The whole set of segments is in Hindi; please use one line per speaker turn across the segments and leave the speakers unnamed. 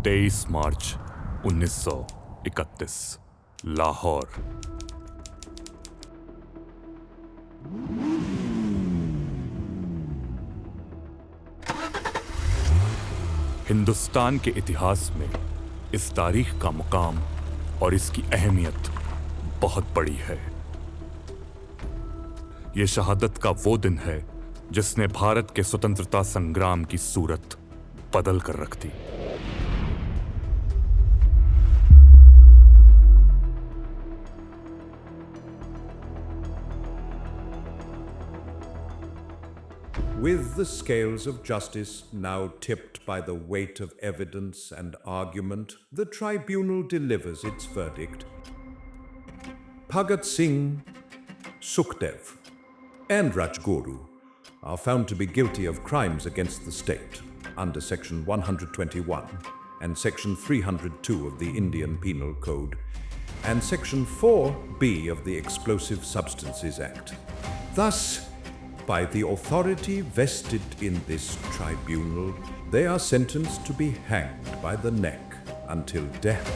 23 मार्च 1931 लाहौर। हिंदुस्तान के इतिहास में इस तारीख का मुकाम और इसकी अहमियत बहुत बड़ी है। यह शहादत का वो दिन है जिसने भारत के स्वतंत्रता संग्राम की सूरत बदल कर रख दी।
With the scales of justice now tipped by the weight of evidence and argument, the tribunal delivers its verdict. Bhagat Singh, Sukhdev, and Rajguru are found to be guilty of crimes against the state under Section 121 and Section 302 of the Indian Penal Code and Section 4B of the Explosive Substances Act. Thus, by the authority vested in this tribunal, they are sentenced to be hanged by the neck until death.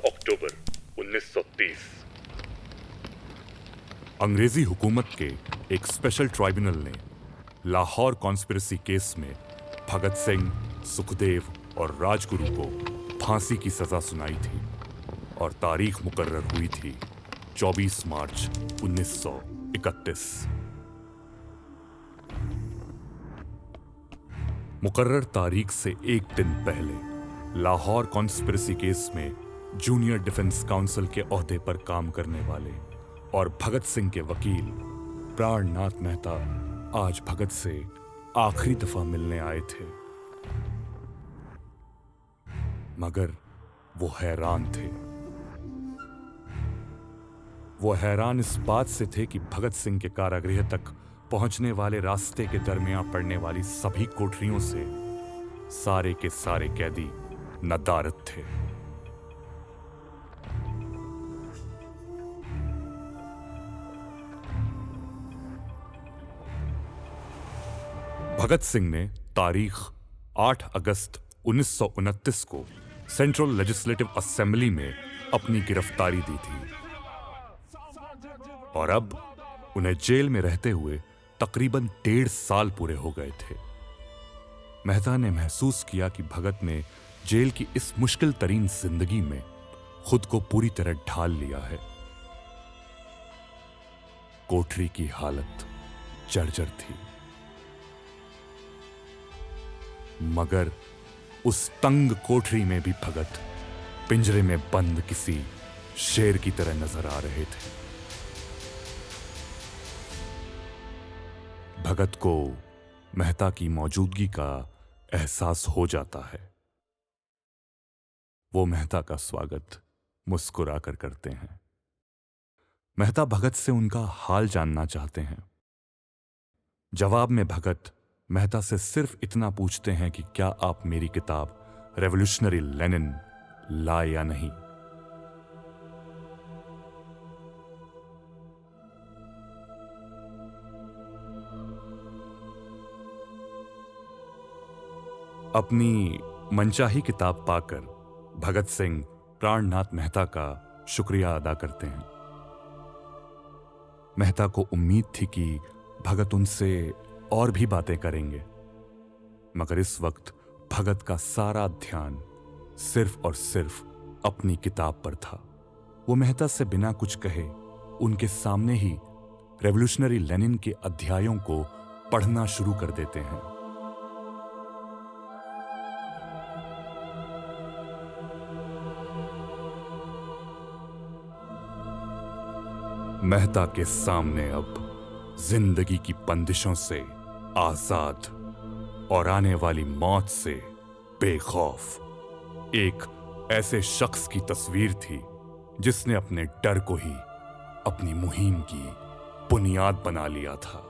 अक्टूबर 1930 अंग्रेजी हुकूमत के एक स्पेशल ट्राइब्यूनल ने लाहौर कॉन्स्पिरेसी केस में भगत सिंह, सुखदेव और राजगुरु को फांसी की सजा सुनाई थी और तारीख मुकर्रर हुई थी 24 मार्च 1931। मुकर्रर तारीख से एक दिन पहले लाहौर कॉन्स्पिरेसी केस में जूनियर डिफेंस काउंसिल के ओहदे पर काम करने वाले और भगत सिंह के वकील प्राणनाथ मेहता आज भगत से आखिरी दफा मिलने आए थे। मगर वो हैरान थे। वो हैरान इस बात से थे कि भगत सिंह के कारागृह तक पहुंचने वाले रास्ते के दरमियान पड़ने वाली सभी कोठरियों से सारे के सारे कैदी नदारद थे। भगत सिंह ने तारीख 8 अगस्त 1929 को सेंट्रल लेजिस्लेटिव असेंबली में अपनी गिरफ्तारी दी थी और अब उन्हें जेल में रहते हुए तकरीबन 1.5 साल पूरे हो गए थे। मेहता ने महसूस किया कि भगत ने जेल की इस मुश्किल तरीन जिंदगी में खुद को पूरी तरह ढाल लिया है। कोठरी की हालत जर्जर थी, मगर उस तंग कोठरी में भी भगत पिंजरे में बंद किसी शेर की तरह नजर आ रहे थे। भगत को मेहता की मौजूदगी का एहसास हो जाता है। वो मेहता का स्वागत मुस्कुराकर करते हैं। मेहता भगत से उनका हाल जानना चाहते हैं। जवाब में भगत मेहता से सिर्फ इतना पूछते हैं कि क्या आप मेरी किताब रेवोल्यूशनरी लेनिन लाए या नहीं। अपनी मनचाही किताब पाकर भगत सिंह प्राणनाथ मेहता का शुक्रिया अदा करते हैं। मेहता को उम्मीद थी कि भगत उनसे और भी बातें करेंगे, मगर इस वक्त भगत का सारा ध्यान सिर्फ और सिर्फ अपनी किताब पर था। वो मेहता से बिना कुछ कहे उनके सामने ही रेवोल्यूशनरी लेनिन के अध्यायों को पढ़ना शुरू कर देते हैं। मेहता के सामने अब जिंदगी की बंदिशों से आजाद और आने वाली मौत से बेखौफ एक ऐसे शख्स की तस्वीर थी जिसने अपने डर को ही अपनी मुहिम की बुनियाद बना लिया था।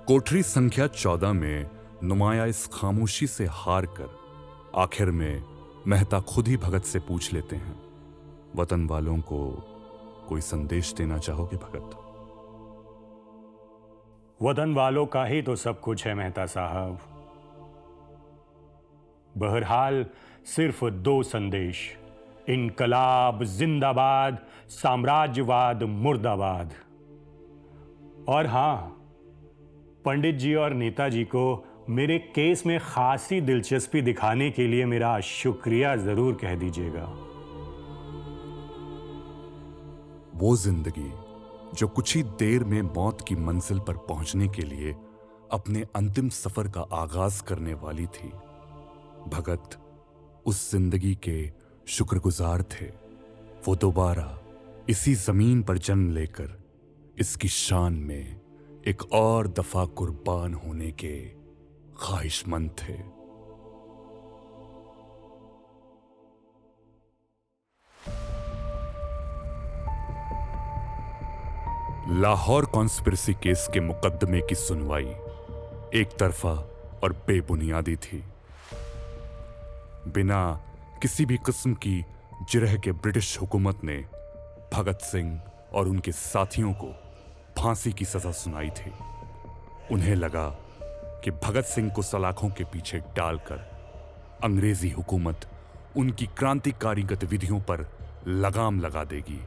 कोठरी संख्या 14 में नुमाया इस खामोशी से हार कर आखिर में मेहता खुद ही भगत से पूछ लेते हैं, वतन वालों को कोई संदेश देना चाहोगे भगत?
वतन वालों का ही तो सब कुछ है मेहता साहब। बहरहाल सिर्फ 2 संदेश, इनकलाब जिंदाबाद, साम्राज्यवाद मुर्दाबाद। और हां, पंडित जी और नेताजी को मेरे केस में खासी दिलचस्पी दिखाने के लिए मेरा शुक्रिया जरूर कह दीजिएगा।
वो जिंदगी जो कुछ ही देर में मौत की मंजिल पर पहुंचने के लिए अपने अंतिम सफर का आगाज करने वाली थी, भगत उस जिंदगी के शुक्रगुजार थे। वो दोबारा इसी जमीन पर जन्म लेकर इसकी शान में एक और दफा कुर्बान होने के ख्वाहिशमंद थे। लाहौर कॉन्स्पिरेसी केस के मुकदमे की सुनवाई एक तरफा और बेबुनियादी थी। बिना किसी भी किस्म की जिरह के ब्रिटिश हुकूमत ने भगत सिंह और उनके साथियों को फांसी की सजा सुनाई थी। उन्हें लगा कि भगत सिंह को सलाखों के पीछे डालकर अंग्रेजी हुकूमत उनकी क्रांतिकारी गतिविधियों पर लगाम लगा देगी।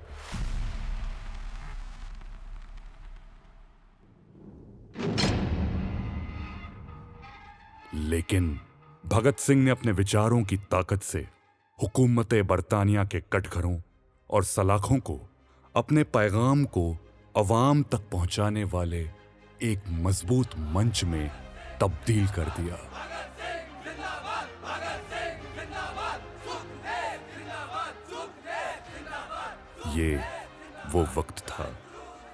लेकिन भगत सिंह ने अपने विचारों की ताकत से हुकूमत बरतानिया के कटघरों और सलाखों को अपने पैगाम को अवाम तक पहुंचाने वाले एक मजबूत मंच में तब्दील कर दिया। ये वो वक्त था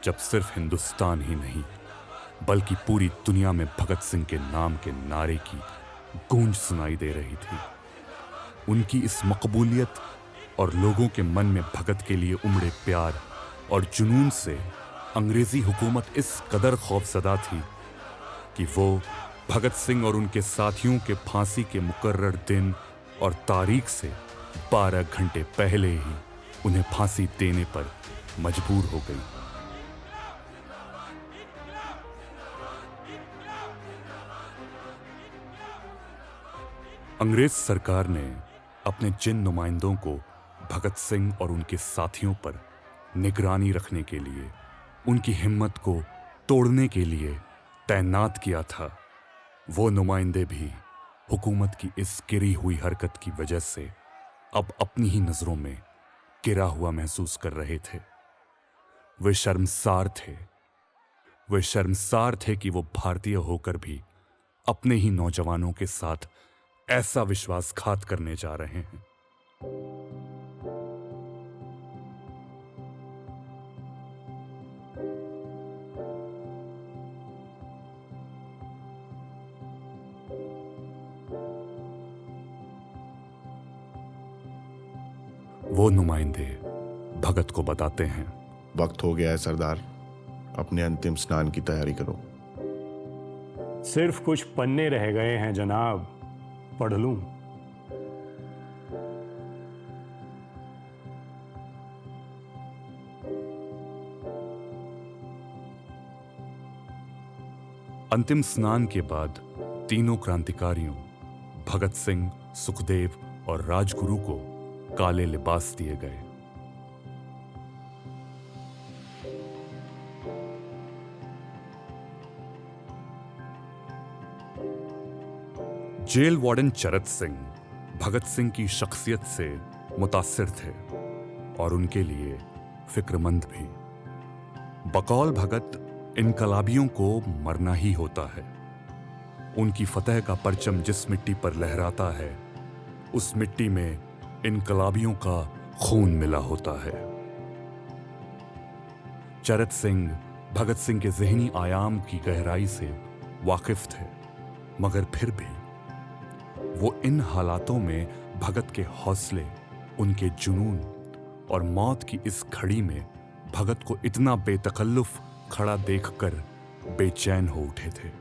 जब सिर्फ हिंदुस्तान ही नहीं बल्कि पूरी दुनिया में भगत सिंह के नाम के नारे की गूंज सुनाई दे रही थी। उनकी इस मकबूलियत और लोगों के मन में भगत के लिए उमड़े प्यार और जुनून से अंग्रेजी हुकूमत इस कदर खौफजदा थी कि वो भगत सिंह और उनके साथियों के फांसी के मुकर्रर दिन और तारीख से 12 घंटे पहले ही उन्हें फांसी देने पर मजबूर हो गई। अंग्रेज सरकार ने अपने जिन नुमाइंदों को भगत सिंह और उनके साथियों पर निगरानी रखने के लिए, उनकी हिम्मत को तोड़ने के लिए तैनात किया था, वो नुमाइंदे भी हुकूमत की इस गिरी हुई हरकत की वजह से अब अपनी ही नजरों में गिरा हुआ महसूस कर रहे थे। वे शर्मसार थे कि वो भारतीय होकर भी अपने ही नौजवानों के साथ ऐसा विश्वासघात करने जा रहे हैं। वो नुमाइंदे भगत को बताते हैं,
वक्त हो गया है सरदार, अपने अंतिम स्नान की तैयारी करो।
सिर्फ कुछ पन्ने रह गए हैं जनाब, पढ़ लूं?
अंतिम स्नान के बाद तीनों क्रांतिकारियों भगत सिंह, सुखदेव और राजगुरु को काले लिबास दिए गए। जेल वार्डन चरत सिंह भगत सिंह की शख्सियत से मुतासिर थे और उनके लिए फिक्रमंद भी। बकौल भगत इनकलाबियों को मरना ही होता है। उनकी फतह का परचम जिस मिट्टी पर लहराता है, उस मिट्टी में इनकलाबियों का खून मिला होता है। चरत सिंह भगत सिंह के ज़हनी आयाम की गहराई से वाकिफ थे, मगर फिर भी वो इन हालातों में भगत के हौसले, उनके जुनून और मौत की इस घड़ी में भगत को इतना बेतकल्लुफ खड़ा देखकर बेचैन हो उठे थे।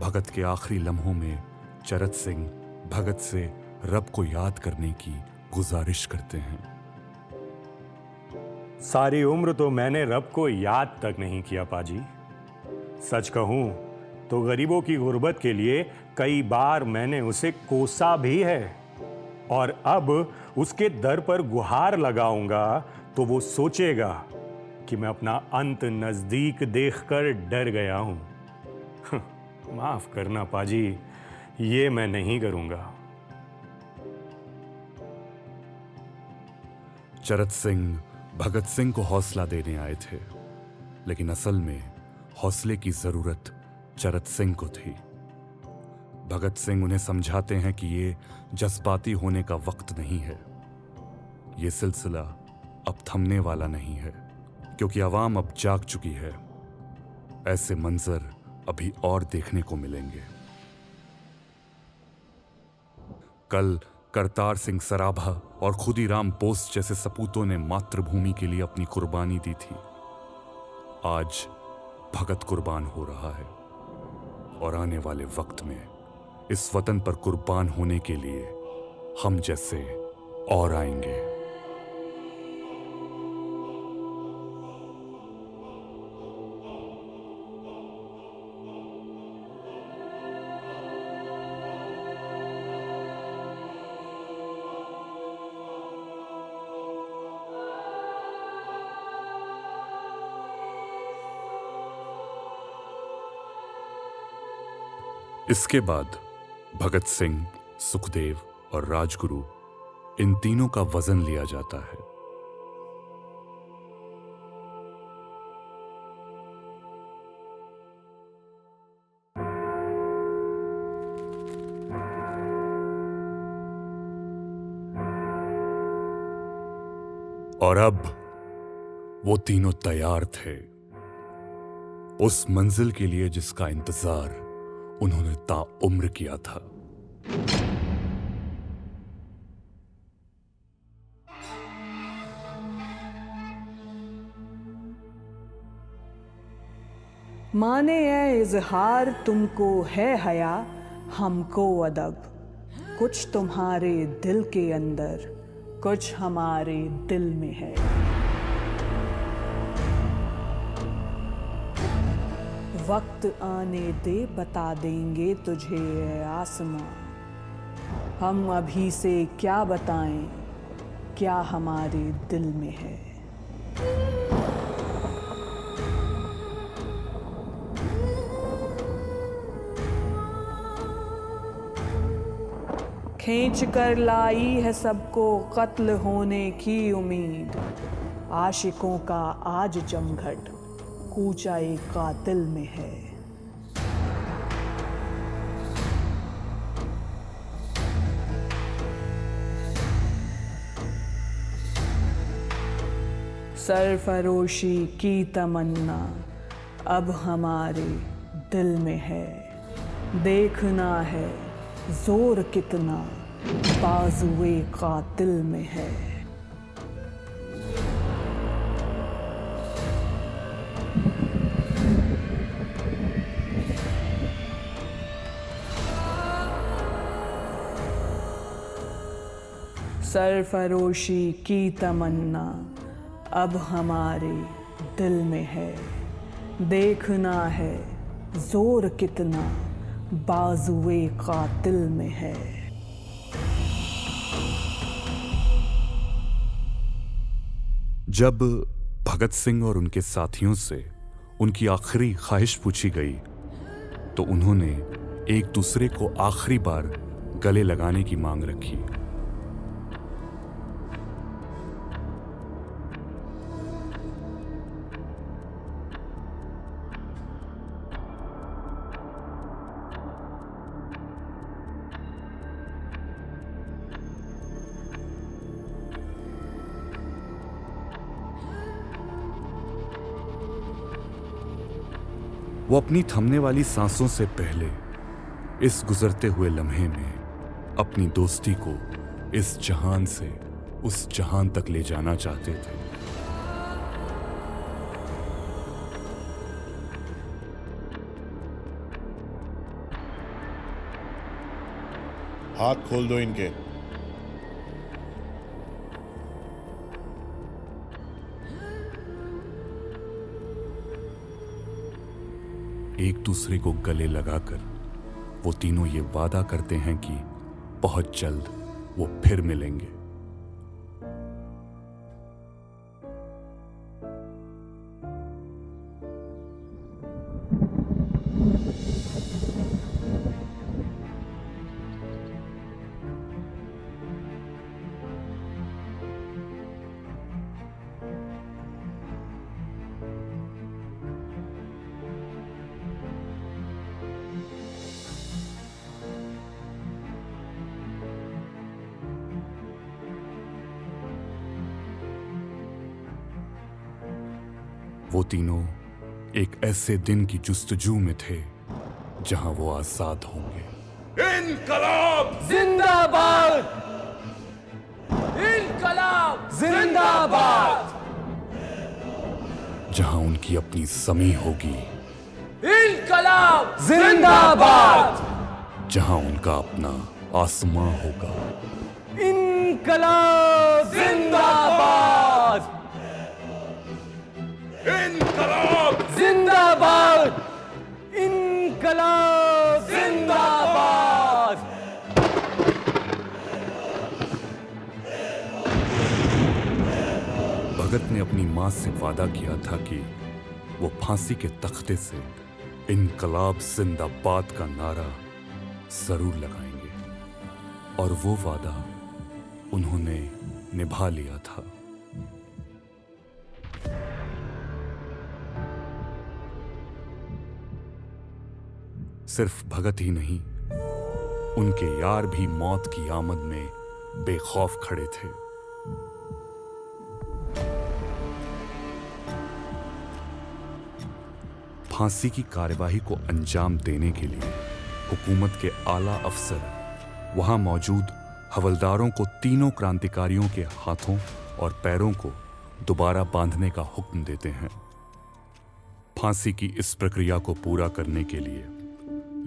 भगत के आखिरी लम्हों में चरत सिंह भगत से रब को याद करने की गुजारिश करते हैं।
सारी उम्र तो मैंने रब को याद तक नहीं किया पाजी। सच कहूं तो गरीबों की गुर्बत के लिए कई बार मैंने उसे कोसा भी है, और अब उसके दर पर गुहार लगाऊंगा तो वो सोचेगा कि मैं अपना अंत नजदीक देखकर डर गया हूं। माफ करना पाजी, ये मैं नहीं करूंगा।
चरत सिंह भगत सिंह को हौसला देने आए थे, लेकिन असल में हौसले की जरूरत चरत सिंह को थी। भगत सिंह उन्हें समझाते हैं कि ये जज्बाती होने का वक्त नहीं है, ये सिलसिला अब थमने वाला नहीं है, क्योंकि आवाम अब जाग चुकी है। ऐसे मंजर अभी और देखने को मिलेंगे। कल करतार सिंह सराभा और खुदीराम बोस जैसे सपूतों ने मातृभूमि के लिए अपनी कुर्बानी दी थी। आज भगत कुर्बान हो रहा है, और आने वाले वक्त में इस वतन पर कुर्बान होने के लिए हम जैसे और आएंगे। इसके बाद भगत सिंह, सुखदेव और राजगुरु, इन तीनों का वजन लिया जाता है। और अब वो तीनों तैयार थे उस मंजिल के लिए जिसका इंतजार उन्होंने ताउम्र किया था।
माने ए इजहार तुमको है हया, हमको अदब। कुछ तुम्हारे दिल के अंदर, कुछ हमारे दिल में है। वक्त आने दे, बता देंगे तुझे ए आसमां। हम अभी से क्या बताएं, क्या हमारे दिल में है। खींच कर लाई है सबको कत्ल होने की उम्मीद। आशिकों का आज जमघट कूचा एक कातिल में है। सरफरोशी की तमन्ना अब हमारे दिल में है। देखना है जोर कितना बाजुए कातिल में है। सरफरोशी की तमन्ना अब हमारे दिल में है। देखना है जोर कितना बाजुए कातिल में है।
जब भगत सिंह और उनके साथियों से उनकी आखिरी ख्वाहिश पूछी गई तो उन्होंने एक दूसरे को आखिरी बार गले लगाने की मांग रखी। वो अपनी थमने वाली सांसों से पहले इस गुजरते हुए लम्हे में अपनी दोस्ती को इस जहान से उस जहान तक ले जाना चाहते थे।
हाथ खोल दो इनके।
एक दूसरे को गले लगाकर वो तीनों ये वादा करते हैं कि बहुत जल्द वो फिर मिलेंगे। वो तीनों एक ऐसे दिन की जुस्तजू में थे जहां वो आजाद होंगे।
इनकलाब
जिंदाबाद! इनकलाब जिंदाबाद!
जहां उनकी अपनी ज़मीं होगी,
इनकलाब जिंदाबाद!
जहां उनका अपना आसमां होगा।
इनकलाब जिंदाबाद!
इनकलाब
जिंदाबाद! इनकलाब जिंदाबाद!
भगत ने अपनी मां से वादा किया था कि वो फांसी के तख्ते से इनकलाब जिंदाबाद का नारा जरूर लगाएंगे, और वो वादा उन्होंने निभा लिया था। सिर्फ भगत ही नहीं, उनके यार भी मौत की आमद में बेखौफ खड़े थे। फांसी की कार्यवाही को अंजाम देने के लिए हुकूमत के आला अफसर वहां मौजूद हवलदारों को तीनों क्रांतिकारियों के हाथों और पैरों को दोबारा बांधने का हुक्म देते हैं। फांसी की इस प्रक्रिया को पूरा करने के लिए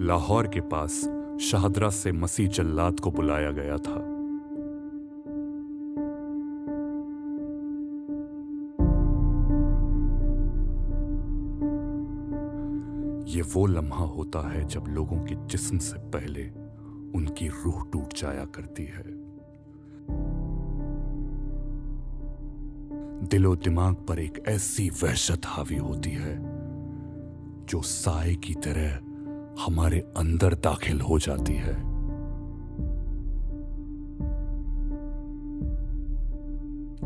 लाहौर के पास शाहदरा से मसीह जल्लाद को बुलाया गया था। ये वो लम्हा होता है जब लोगों के जिस्म से पहले उनकी रूह टूट जाया करती है। दिलो दिमाग पर एक ऐसी वहशत हावी होती है जो साए की तरह हमारे अंदर दाखिल हो जाती है।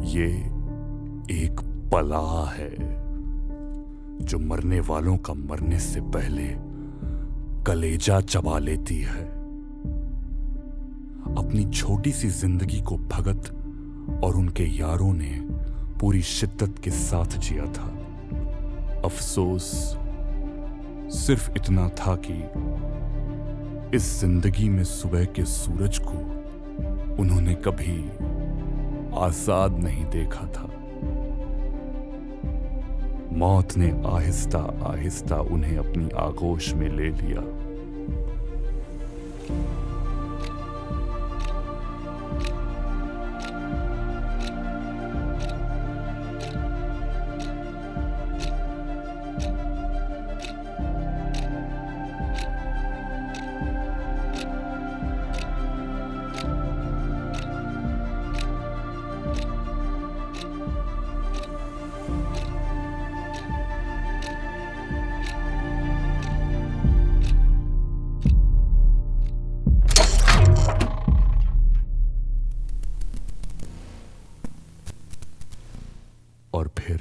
ये एक बला है जो मरने वालों का मरने से पहले कलेजा चबा लेती है। अपनी छोटी सी जिंदगी को भगत और उनके यारों ने पूरी शिद्दत के साथ जिया था। अफसोस सिर्फ इतना था कि इस जिंदगी में सुबह के सूरज को उन्होंने कभी आजाद नहीं देखा था। मौत ने आहिस्ता आहिस्ता उन्हें अपनी आगोश में ले लिया। और फिर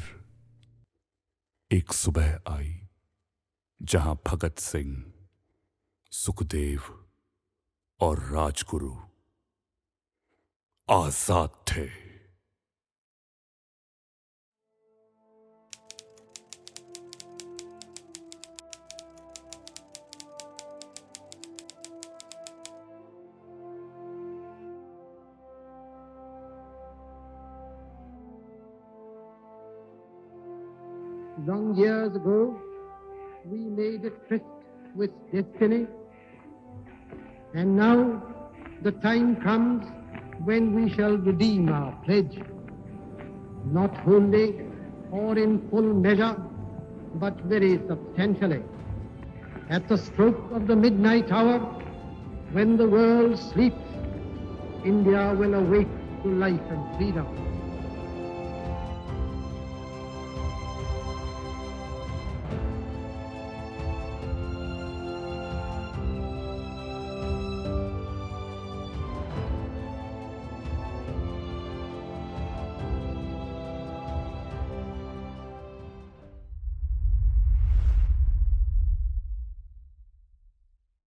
एक सुबह आई जहां भगत सिंह, सुखदेव और राजगुरु आजाद थे।
Long years ago, we made a tryst with destiny, and now the time comes when we shall redeem our pledge, not wholly or in full measure, but very substantially. At the stroke of the midnight hour, when the world sleeps, India will awake to life and freedom.